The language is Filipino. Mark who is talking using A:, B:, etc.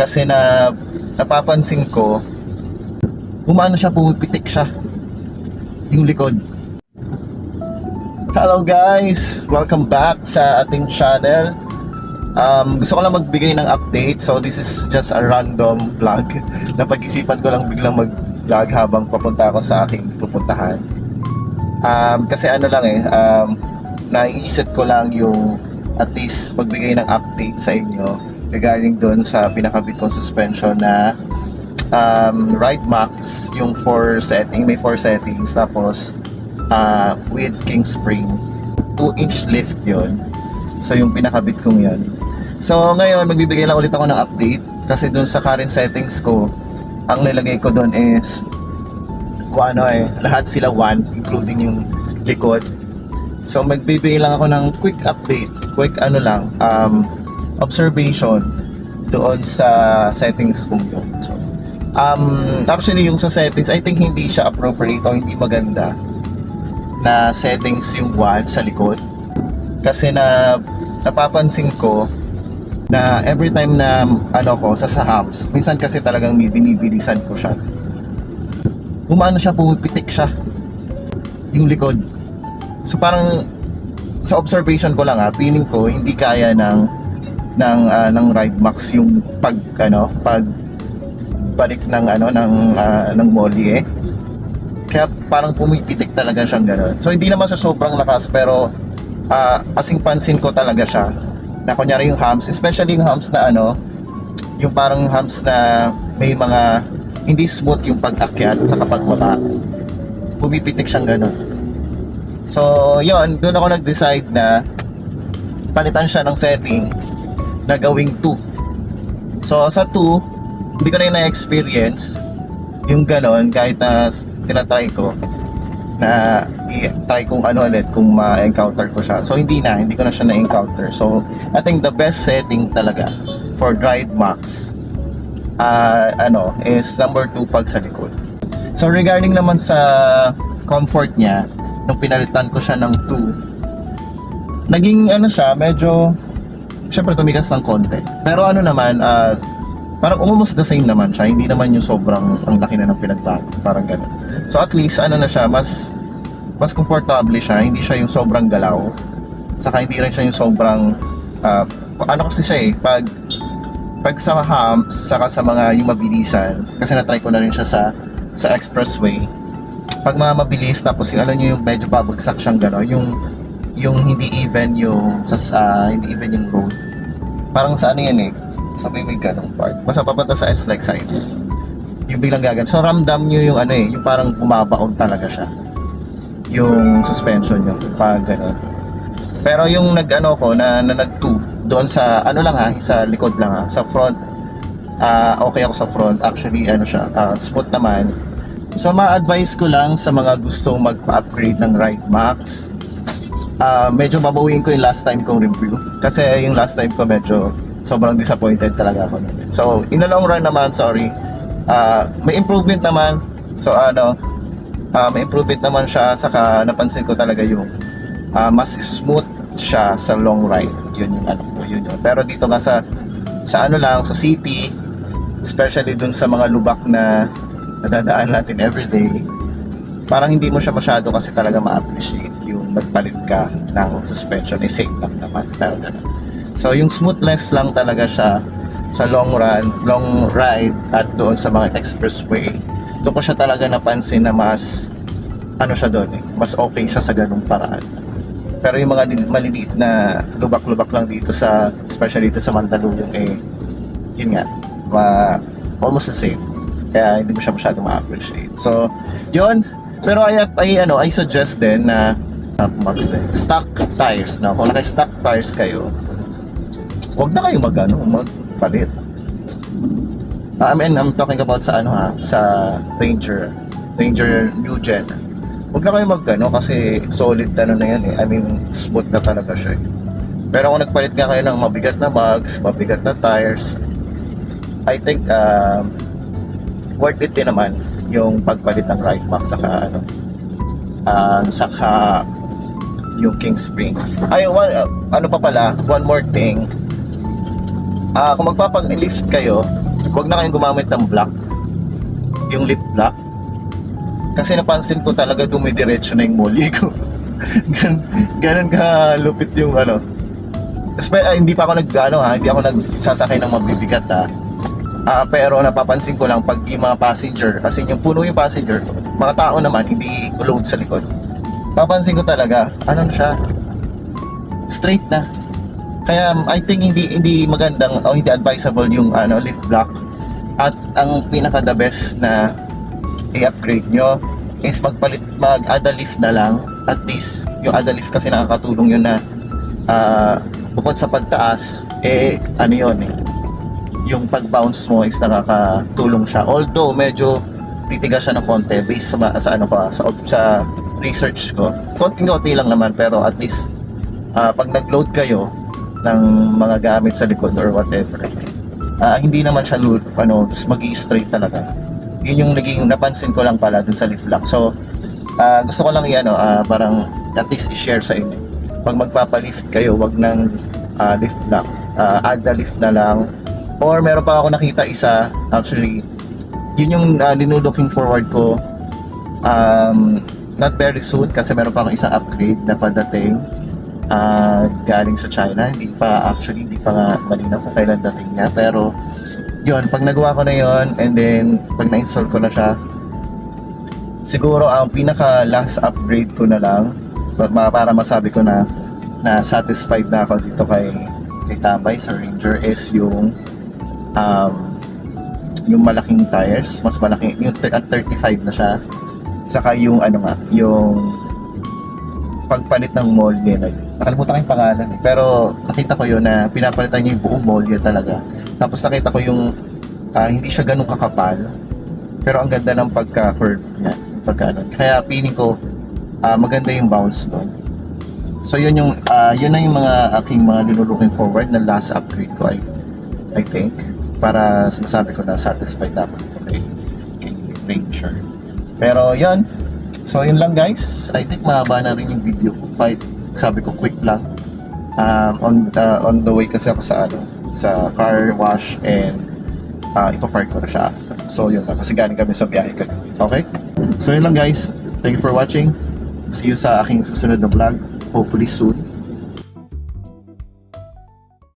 A: Kasi napapansin ko, umano siya, pumipitik siya yung likod. Hello guys! Welcome back sa ating channel. Gusto ko lang magbigay ng update. So this is just a random vlog. Napag-isipan ko lang biglang mag-vlog habang papunta ako sa aking pupuntahan. Kasi ano lang naiisip ko lang yung at least magbigay ng update sa inyo regarding doon sa pinakabit kong suspension na Ride Max, yung 4 setting, may 4 settings, tapos with king spring, 2-inch lift yon. So yung pinakabit kong yon. So ngayon magbibigay lang ulit ako ng update kasi doon sa current settings ko, ang nilagay ko doon is lahat sila 1 including yung likod. So magbibigay lang ako ng quick update, quick observation doon sa settings kong yun. So actually yung sa settings, I think hindi siya appropriate o hindi maganda na settings yung 1 sa likod. Kasi napapansin ko na every time na sa hubs, minsan kasi talagang binibilisan ko siya. Umano siya, pumipitik siya yung likod. So parang sa observation ko lang feeling ko hindi kaya ng Ride Max yung pagbalik ng molly Kaya parang pumipitik talaga siyang gano'n. So hindi naman sa sobrang lakas, pero kasing pansin ko talaga siya na kunyari yung humps, especially yung humps na yung parang humps na may mga hindi smooth yung pag-akyat sa pagbaba, pumipitik siyang gano'n. So yon, doon ako nag-decide na palitan siya ng setting na gawing 2. So sa 2, hindi ko na yung na-experience yung gano'n kahit na tinatry ko na i-try kung ulit kung ma-encounter ko siya. So hindi ko na siya na-encounter. So I think the best setting talaga for Ride Max is number 2 pag sa likod. So regarding naman sa comfort niya, nung pinalitan ko siya ng 2, naging siya medyo, syempre tumigas ng konti. Pero parang almost the same naman siya. Hindi naman yung sobrang ang laki na ng pinagbago, parang gano'n. So at least na siya, mas komportable siya. Hindi siya yung sobrang galaw, saka hindi rin siya yung sobrang kasi siya pag sa humps, saka sa mga yung mabilisan, kasi na-try ko na rin siya sa expressway. Pag mga mabilis, tapos yung yung medyo pabagsak siyang gano'n, yung hindi even yung hindi even yung road, parang sa so may ganong part, basta papunta sa S-like side, yung biglang gagan. So ramdam nyo yung yung parang bumabaon talaga siya yung suspension nyo pag gano'n. Pero yung ko na nag-2 doon sa sa likod lang sa front, okay ako sa front. Actually siya smooth naman. So ma-advise ko lang sa mga gustong magpa-upgrade ng Ride Max, medyo babawiin ko yung last time kong review, kasi yung last time ko medyo sobrang disappointed talaga ako. So in the long run naman, may improvement naman. So may improvement naman siya, saka napansin ko talaga yung mas smooth siya sa long ride. Yun yung yun. Pero dito nga sa sa city, especially dun sa mga lubak na nadadaan natin everyday, parang hindi mo siya masyado kasi talaga ma-appreciate yung magpalit ka ng suspension. Safe lang naman, pero gano'n. So yung smoothness lang talaga siya sa long ride at doon sa mga expressway. Doon ko siya talaga napansin na mas siya doon mas okay siya sa ganung paraan. Pero yung mga maliliit na lubak-lubak lang dito especially dito sa Mandaluyong, yun nga, almost the same. Kaya hindi mo siya masyado ma-appreciate. So yun, pero I suggest din na Max din, stock tires na. Kung naka-stock tires kayo, huwag na kayo magpalit. I'm talking about sa sa Ranger New Gen. Huwag na kayo kasi solid na yan I mean, smooth na talaga siya. Pero kung nagpalit nga kayo ng mabigat na bags, mabigat na tires, I think worth it din naman yung pagpalit ng Ride Max saka yung King Spring. Ay, one more thing. Kung magpapag-lift kayo, huwag na kayong gumamit ng black, yung lip black. Kasi napansin ko talaga dumidiretso na yung molly ko. Ganun ka lupit yung ano. Hindi pa ako hindi ako nagsasakay ng mabibigat pero napapansin ko lang pag yung mga passenger, kasi yung puno yung passenger, mga tao naman hindi load sa likod. Papansin ko talaga, ano na siya, straight na. Kaya I think hindi magandang o hindi advisable yung lift block. At ang pinaka the best na i-upgrade nyo is mag-add a lift na lang. At least yung add a lift kasi nakakatulong yun na bukod sa pagtaas yung pag-bounce mo is nakakatulong siya. Although medyo titigas siya ng konti based sa research ko. Konting-konti lang naman, pero at least pag nag-load kayo ng mga gamit sa likod or whatever, hindi naman siya magi-straight talaga. Yun yung napansin ko lang pala dun sa lift lock. So gusto ko lang parang at least i-share sa inyo. Pag magpapalift kayo, wag nang lift lock, add the lift na lang. Or meron pa ako nakita isa, actually yun yung looking forward ko, not very soon kasi meron pa akong isang upgrade na padating galing sa China. Hindi pa nga malinaw kung kailan dating niya, pero yun, pag nagawa ko na yun and then pag na-install ko na siya, siguro ang pinaka last upgrade ko na lang para masabi ko na satisfied na ako dito kay Tambay sa Ranger is yung malaking tires, mas malaki yung at 35 na siya, saka yung yung pagpalit ng molye, nakalimutan ko yung pangalan pero nakita ko yun na pinapalitan niya yung buong molye talaga. Tapos nakita ko yung hindi siya ganun kakapal, pero ang ganda ng pagka-curve niya, kaya feeling ko maganda yung bounce doon. So yun na yung mga aking mga looking forward na last upgrade ko, I think, para masabi ko na satisfied ako dito kay Ranger. Pero yun, so yun lang guys. I think mahaba na rin yung video ko, kahit sabi ko quick lang. On the way kasi ako sa car wash and ipapark ko na siya after. So yun lang, kasi galing kami sa biyahe kanina. Okay? So yun lang guys. Thank you for watching. See you sa aking susunod na vlog. Hopefully soon.